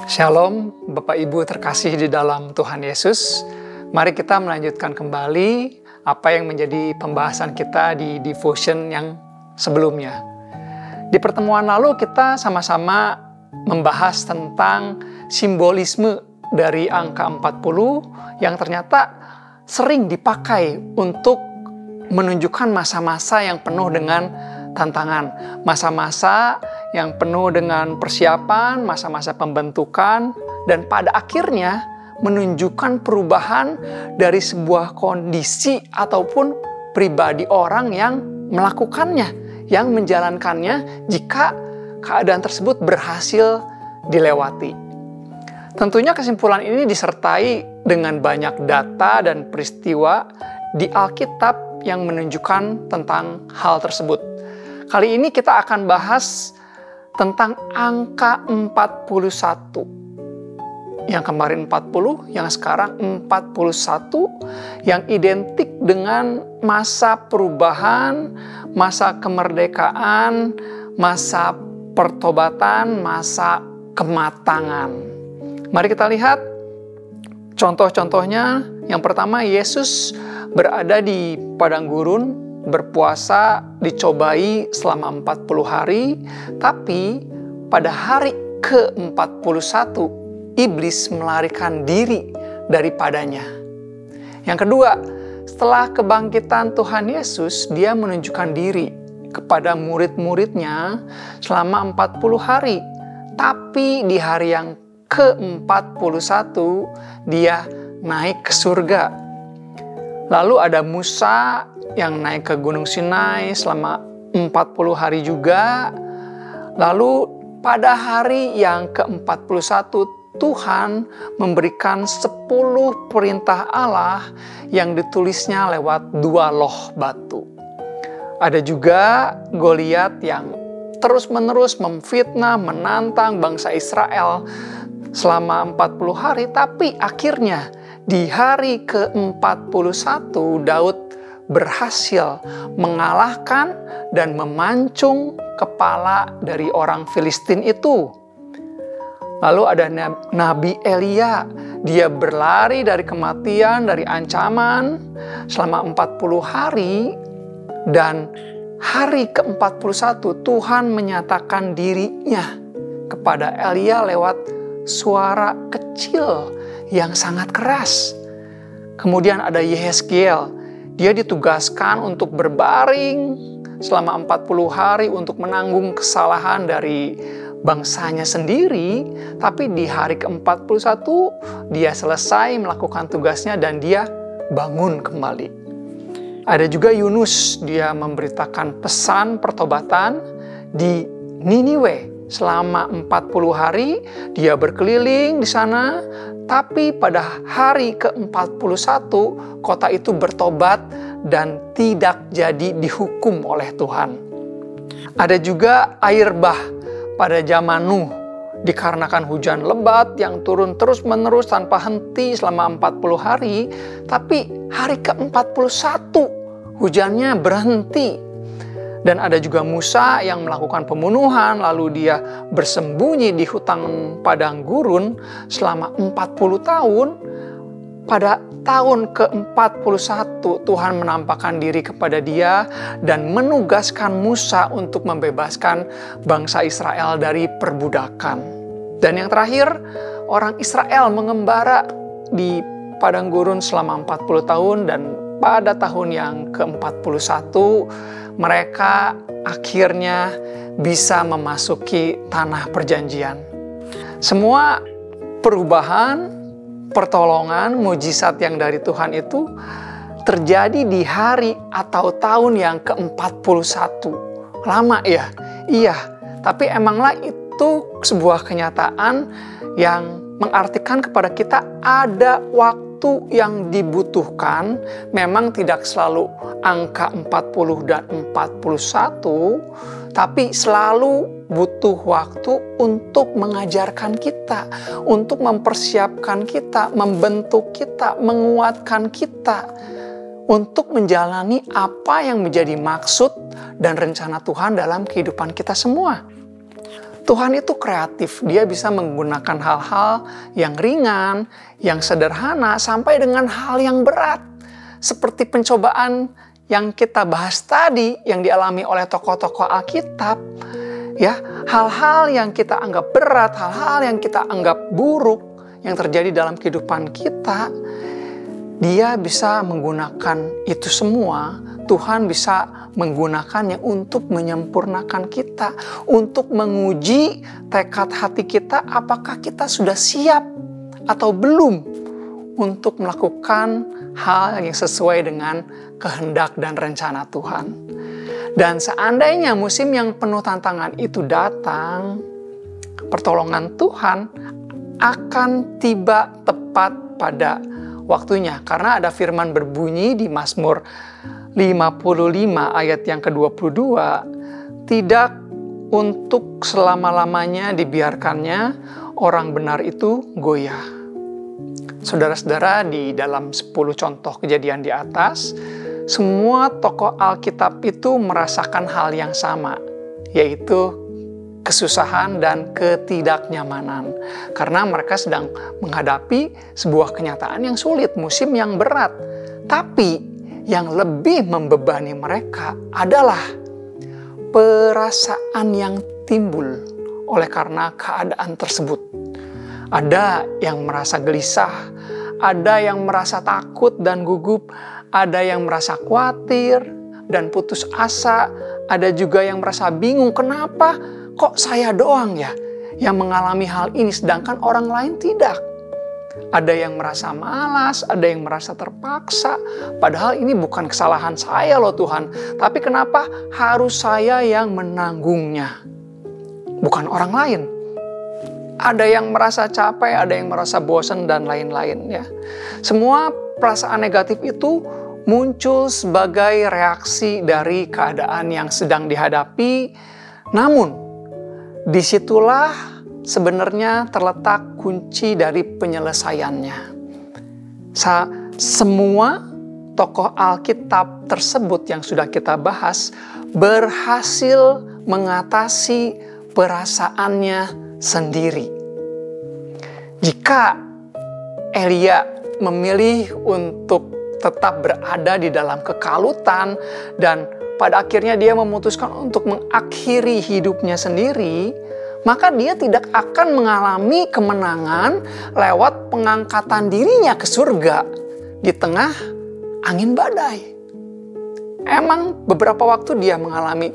Shalom, Bapak Ibu terkasih di dalam Tuhan Yesus. Mari kita melanjutkan kembali apa yang menjadi pembahasan kita di devotion yang sebelumnya. Di pertemuan lalu kita sama-sama membahas tentang simbolisme dari angka 40 yang ternyata sering dipakai untuk menunjukkan masa-masa yang penuh dengan tantangan, masa-masa yang penuh dengan persiapan, masa-masa pembentukan, dan pada akhirnya menunjukkan perubahan dari sebuah kondisi ataupun pribadi orang yang melakukannya, yang menjalankannya jika keadaan tersebut berhasil dilewati. Tentunya kesimpulan ini disertai dengan banyak data dan peristiwa di Alkitab yang menunjukkan tentang hal tersebut. Kali ini kita akan bahas tentang angka 41. Yang kemarin 40, yang sekarang 41, yang identik dengan masa perubahan, masa kemerdekaan, masa pertobatan, masa kematangan. Mari kita lihat contoh-contohnya. Yang pertama, Yesus berada di padang gurun, berpuasa, dicobai selama 40 hari, tapi pada hari ke-41, iblis melarikan diri daripadanya. Yang kedua, setelah kebangkitan Tuhan Yesus, dia menunjukkan diri kepada murid-muridnya selama 40 hari. Tapi di hari yang ke-41, dia naik ke surga. Lalu ada Musa yang naik ke Gunung Sinai selama 40 hari juga. Lalu pada hari yang ke-41 Tuhan memberikan 10 perintah Allah yang ditulisnya lewat 2 loh batu. Ada juga Goliat yang terus-menerus memfitnah, menantang bangsa Israel selama 40 hari. Tapi akhirnya di hari ke-41 Daud berhasil mengalahkan dan memancung kepala dari orang Filistin itu. Lalu ada Nabi Elia, dia berlari dari kematian, dari ancaman selama 40 hari, dan hari ke-41 Tuhan menyatakan dirinya kepada Elia lewat suara kecil yang sangat keras. Kemudian ada Yehezkiel, dia ditugaskan untuk berbaring selama 40 hari untuk menanggung kesalahan dari bangsanya sendiri. Tapi di hari ke-41 dia selesai melakukan tugasnya dan dia bangun kembali. Ada juga Yunus, dia memberitakan pesan pertobatan di Niniwe. Selama 40 hari dia berkeliling di sana, tapi pada hari ke-41 kota itu bertobat dan tidak jadi dihukum oleh Tuhan. Ada juga air bah pada zaman Nuh, dikarenakan hujan lebat yang turun terus-menerus tanpa henti selama 40 hari, tapi hari ke-41 hujannya berhenti. Dan ada juga Musa yang melakukan pembunuhan, lalu dia bersembunyi di hutan padang gurun selama 40 tahun. Pada tahun ke-41 Tuhan menampakkan diri kepada dia dan menugaskan Musa untuk membebaskan bangsa Israel dari perbudakan. Dan yang terakhir, orang Israel mengembara di padang gurun selama 40 tahun, dan pada tahun yang ke-41 mereka akhirnya bisa memasuki tanah perjanjian. Semua perubahan, pertolongan, mujizat yang dari Tuhan itu terjadi di hari atau tahun yang ke-41. Lama ya? Iya, tapi emanglah itu sebuah kenyataan yang mengartikan kepada kita ada waktu yang dibutuhkan. Memang tidak selalu angka 40 dan 41, tapi selalu butuh waktu untuk mengajarkan kita, untuk mempersiapkan kita, membentuk kita, menguatkan kita, untuk menjalani apa yang menjadi maksud dan rencana Tuhan dalam kehidupan kita semua. Tuhan itu kreatif, dia bisa menggunakan hal-hal yang ringan, yang sederhana, sampai dengan hal yang berat. Seperti pencobaan yang kita bahas tadi, yang dialami oleh tokoh-tokoh Alkitab. Ya, hal-hal yang kita anggap berat, hal-hal yang kita anggap buruk, yang terjadi dalam kehidupan kita, dia bisa menggunakan itu semua. Tuhan bisa menggunakannya untuk menyempurnakan kita, untuk menguji tekad hati kita, apakah kita sudah siap atau belum untuk melakukan hal yang sesuai dengan kehendak dan rencana Tuhan. Dan seandainya musim yang penuh tantangan itu datang, pertolongan Tuhan akan tiba tepat pada waktunya. Karena ada firman berbunyi di Mazmur 55 ayat yang ke-22, tidak untuk selama-lamanya dibiarkannya orang benar itu goyah. Saudara-saudara, di dalam 10 contoh kejadian di atas, semua tokoh Alkitab itu merasakan hal yang sama, yaitu kesusahan dan ketidaknyamanan. Karena mereka sedang menghadapi sebuah kenyataan yang sulit, musim yang berat. Tapi yang lebih membebani mereka adalah perasaan yang timbul oleh karena keadaan tersebut. Ada yang merasa gelisah, ada yang merasa takut dan gugup, ada yang merasa khawatir dan putus asa, ada juga yang merasa bingung, kenapa kok saya doang ya yang mengalami hal ini sedangkan orang lain tidak. Ada yang merasa malas, ada yang merasa terpaksa. Padahal ini bukan kesalahan saya loh Tuhan. Tapi kenapa harus saya yang menanggungnya? Bukan orang lain. Ada yang merasa capek, ada yang merasa bosan dan lain-lain ya. Semua perasaan negatif itu muncul sebagai reaksi dari keadaan yang sedang dihadapi. Namun, disitulah sebenarnya terletak kunci dari penyelesaiannya. Semua tokoh Alkitab tersebut yang sudah kita bahas berhasil mengatasi perasaannya sendiri. Jika Elia memilih untuk tetap berada di dalam kekalutan dan pada akhirnya dia memutuskan untuk mengakhiri hidupnya sendiri, maka dia tidak akan mengalami kemenangan lewat pengangkatan dirinya ke surga di tengah angin badai. Emang beberapa waktu dia mengalami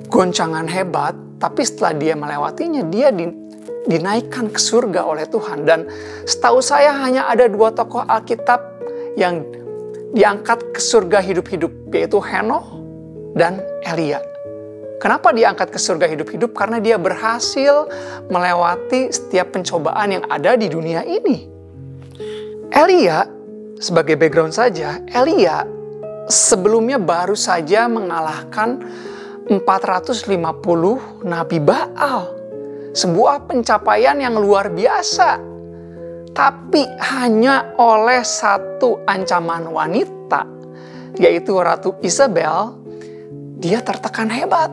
goncangan hebat, tapi setelah dia melewatinya, dia dinaikkan ke surga oleh Tuhan. Dan setahu saya hanya ada 2 tokoh Alkitab yang diangkat ke surga hidup-hidup, yaitu Henokh dan Elia. Kenapa dia angkat ke surga hidup-hidup? Karena dia berhasil melewati setiap pencobaan yang ada di dunia ini. Elia, sebagai background saja, Elia sebelumnya baru saja mengalahkan 450 Nabi Baal. Sebuah pencapaian yang luar biasa. Tapi hanya oleh satu ancaman wanita, yaitu Ratu Isabel, dia tertekan hebat.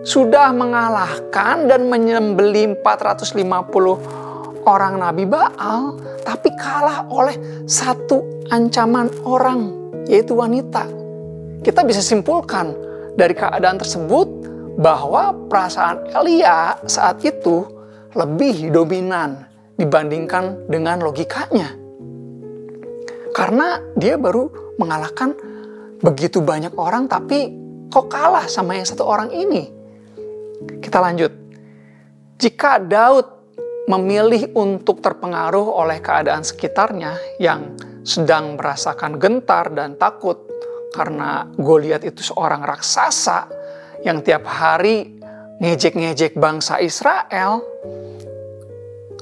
Sudah mengalahkan dan menyembelih 450 orang Nabi Baal, tapi kalah oleh satu ancaman orang, yaitu wanita. Kita bisa simpulkan dari keadaan tersebut bahwa perasaan Elia saat itu lebih dominan dibandingkan dengan logikanya. Karena dia baru mengalahkan begitu banyak orang, tapi kok kalah sama yang satu orang ini. Kita lanjut. Jika Daud memilih untuk terpengaruh oleh keadaan sekitarnya yang sedang merasakan gentar dan takut karena Goliat itu seorang raksasa yang tiap hari ngejek-ngejek bangsa Israel,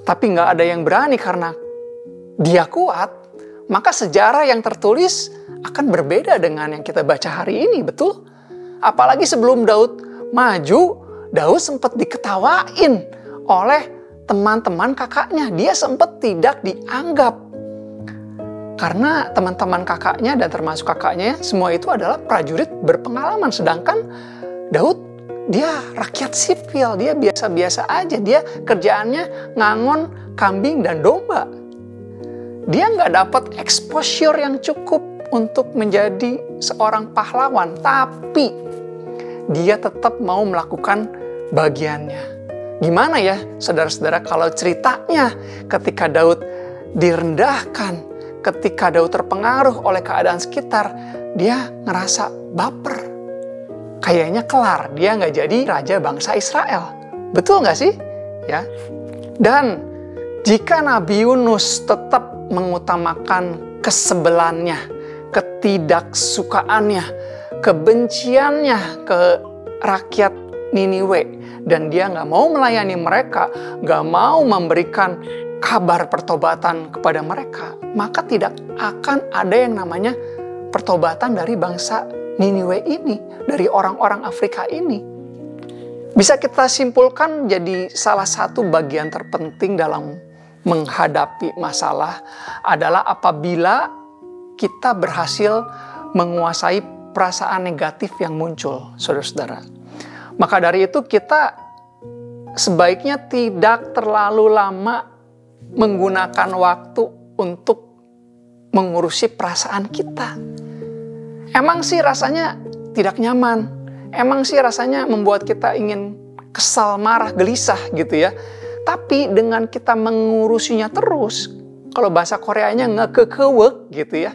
tapi nggak ada yang berani karena dia kuat, maka sejarah yang tertulis akan berbeda dengan yang kita baca hari ini, betul? Apalagi sebelum Daud maju, Daud sempat diketawain oleh teman-teman kakaknya. Dia sempat tidak dianggap. Karena teman-teman kakaknya dan termasuk kakaknya, semua itu adalah prajurit berpengalaman. Sedangkan Daud dia rakyat sipil, dia biasa-biasa aja. Dia kerjaannya ngangon kambing dan domba. Dia nggak dapat exposure yang cukup untuk menjadi seorang pahlawan, tapi dia tetap mau melakukan bagiannya. Gimana ya saudara-saudara kalau ceritanya ketika Daud direndahkan, ketika Daud terpengaruh oleh keadaan sekitar, dia ngerasa baper. Kayaknya kelar, dia nggak jadi raja bangsa Israel. Betul nggak sih? Ya. Dan jika Nabi Yunus tetap mengutamakan kesebelannya, ketidaksukaannya, kebenciannya ke rakyat Niniwe, dan dia nggak mau melayani mereka, nggak mau memberikan kabar pertobatan kepada mereka, maka tidak akan ada yang namanya pertobatan dari bangsa Niniwe ini, dari orang-orang Afrika ini. Bisa kita simpulkan jadi salah satu bagian terpenting dalam menghadapi masalah adalah apabila kita berhasil menguasai perasaan negatif yang muncul, saudara-saudara. Maka dari itu kita sebaiknya tidak terlalu lama menggunakan waktu untuk mengurusi perasaan kita. Emang sih rasanya tidak nyaman. Emang sih rasanya membuat kita ingin kesal, marah, gelisah gitu ya. Tapi dengan kita mengurusinya terus, kalau bahasa Koreanya ngekekewek gitu ya,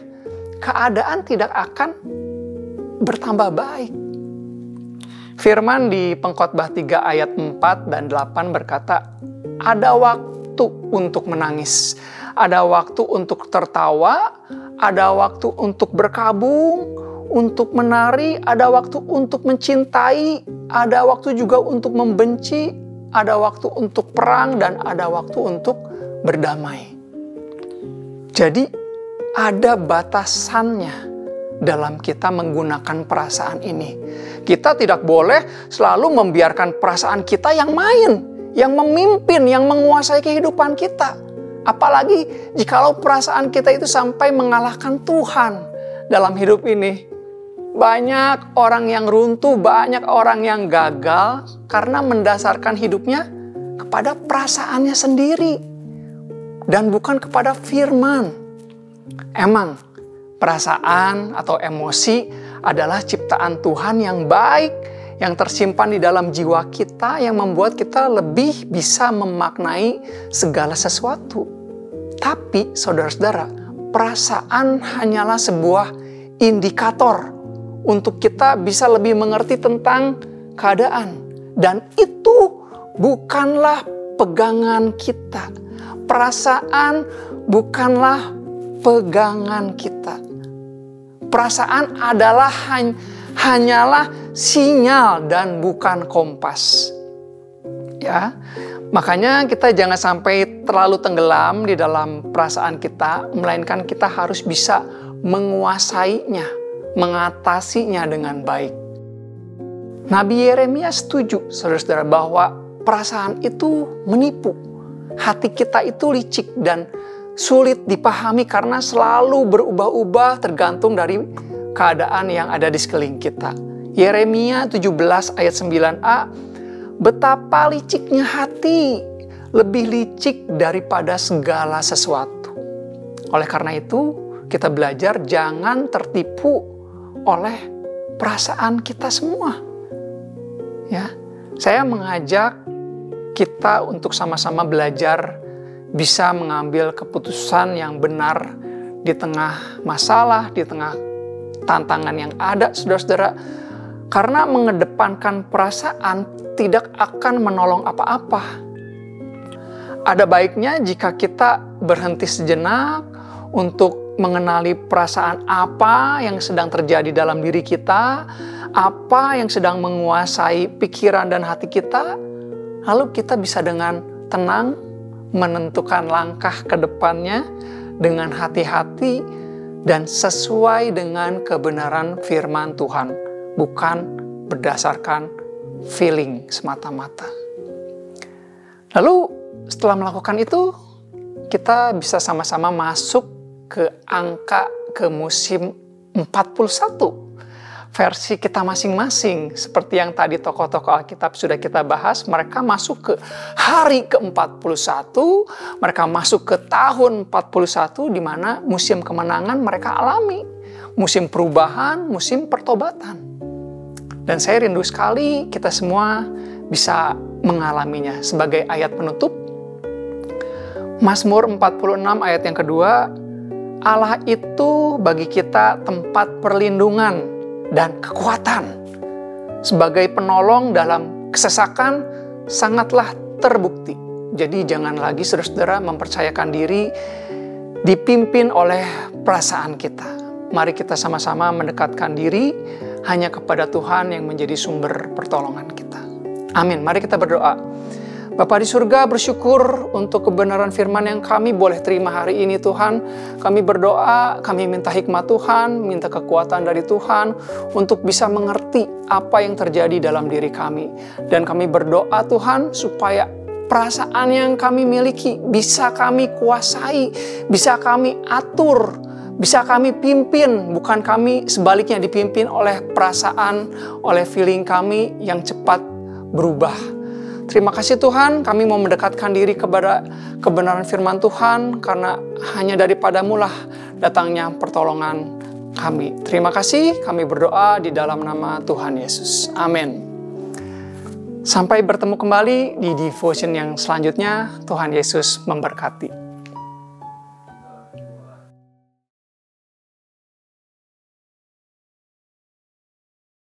keadaan tidak akan bertambah baik. Firman di Pengkhotbah 3 ayat 4 dan 8 berkata, ada waktu untuk menangis, ada waktu untuk tertawa, ada waktu untuk berkabung, untuk menari, ada waktu untuk mencintai, ada waktu juga untuk membenci, ada waktu untuk perang, dan ada waktu untuk berdamai. Jadi ada batasannya dalam kita menggunakan perasaan ini. Kita tidak boleh selalu membiarkan perasaan kita yang main, yang memimpin, yang menguasai kehidupan kita. Apalagi jikalau perasaan kita itu sampai mengalahkan Tuhan dalam hidup ini. Banyak orang yang runtuh, banyak orang yang gagal karena mendasarkan hidupnya kepada perasaannya sendiri dan bukan kepada firman. Emang perasaan atau emosi adalah ciptaan Tuhan yang baik, yang tersimpan di dalam jiwa kita, yang membuat kita lebih bisa memaknai segala sesuatu. Tapi, saudara-saudara, perasaan hanyalah sebuah indikator untuk kita bisa lebih mengerti tentang keadaan. Dan itu bukanlah pegangan kita. Perasaan bukanlah pegangan kita. Perasaan adalah hanyalah sinyal dan bukan kompas. Ya, makanya kita jangan sampai terlalu tenggelam di dalam perasaan kita, melainkan kita harus bisa menguasainya, mengatasinya dengan baik. Nabi Yeremia setuju, saudara-saudara, bahwa perasaan itu menipu. Hati kita itu licik dan sulit dipahami karena selalu berubah-ubah tergantung dari keadaan yang ada di sekeliling kita. Yeremia 17 ayat 9a, betapa liciknya hati, lebih licik daripada segala sesuatu. Oleh karena itu, kita belajar jangan tertipu oleh perasaan kita semua. Ya, saya mengajak kita untuk sama-sama belajar bisa mengambil keputusan yang benar di tengah masalah, di tengah tantangan yang ada, saudara-saudara. Karena mengedepankan perasaan tidak akan menolong apa-apa. Ada baiknya jika kita berhenti sejenak untuk mengenali perasaan apa yang sedang terjadi dalam diri kita, apa yang sedang menguasai pikiran dan hati kita, lalu kita bisa dengan tenang menentukan langkah ke depannya dengan hati-hati dan sesuai dengan kebenaran firman Tuhan, bukan berdasarkan feeling semata-mata. Lalu setelah melakukan itu, kita bisa sama-sama masuk ke musim 41. versi kita masing-masing. Seperti yang tadi tokoh-tokoh Alkitab sudah kita bahas, mereka masuk ke hari ke-41, mereka masuk ke tahun 41 di mana musim kemenangan mereka alami. Musim perubahan, musim pertobatan. Dan saya rindu sekali kita semua bisa mengalaminya. Sebagai ayat penutup, Mazmur 46 ayat yang kedua, Allah itu bagi kita tempat perlindungan dan kekuatan. Sebagai penolong dalam kesesakan sangatlah terbukti. Jadi jangan lagi saudara-saudara mempercayakan diri dipimpin oleh perasaan kita. Mari kita sama-sama mendekatkan diri hanya kepada Tuhan yang menjadi sumber pertolongan kita. Amin. Mari kita berdoa. Bapa di surga, bersyukur untuk kebenaran firman yang kami boleh terima hari ini Tuhan. Kami berdoa, kami minta hikmat Tuhan, minta kekuatan dari Tuhan untuk bisa mengerti apa yang terjadi dalam diri kami. Dan kami berdoa Tuhan supaya perasaan yang kami miliki bisa kami kuasai, bisa kami atur, bisa kami pimpin, bukan kami sebaliknya dipimpin oleh perasaan, oleh feeling kami yang cepat berubah. Terima kasih Tuhan, kami mau mendekatkan diri kepada kebenaran firman Tuhan, karena hanya daripadamu lah datangnya pertolongan kami. Terima kasih, kami berdoa di dalam nama Tuhan Yesus. Amin. Sampai bertemu kembali di devotion yang selanjutnya. Tuhan Yesus memberkati.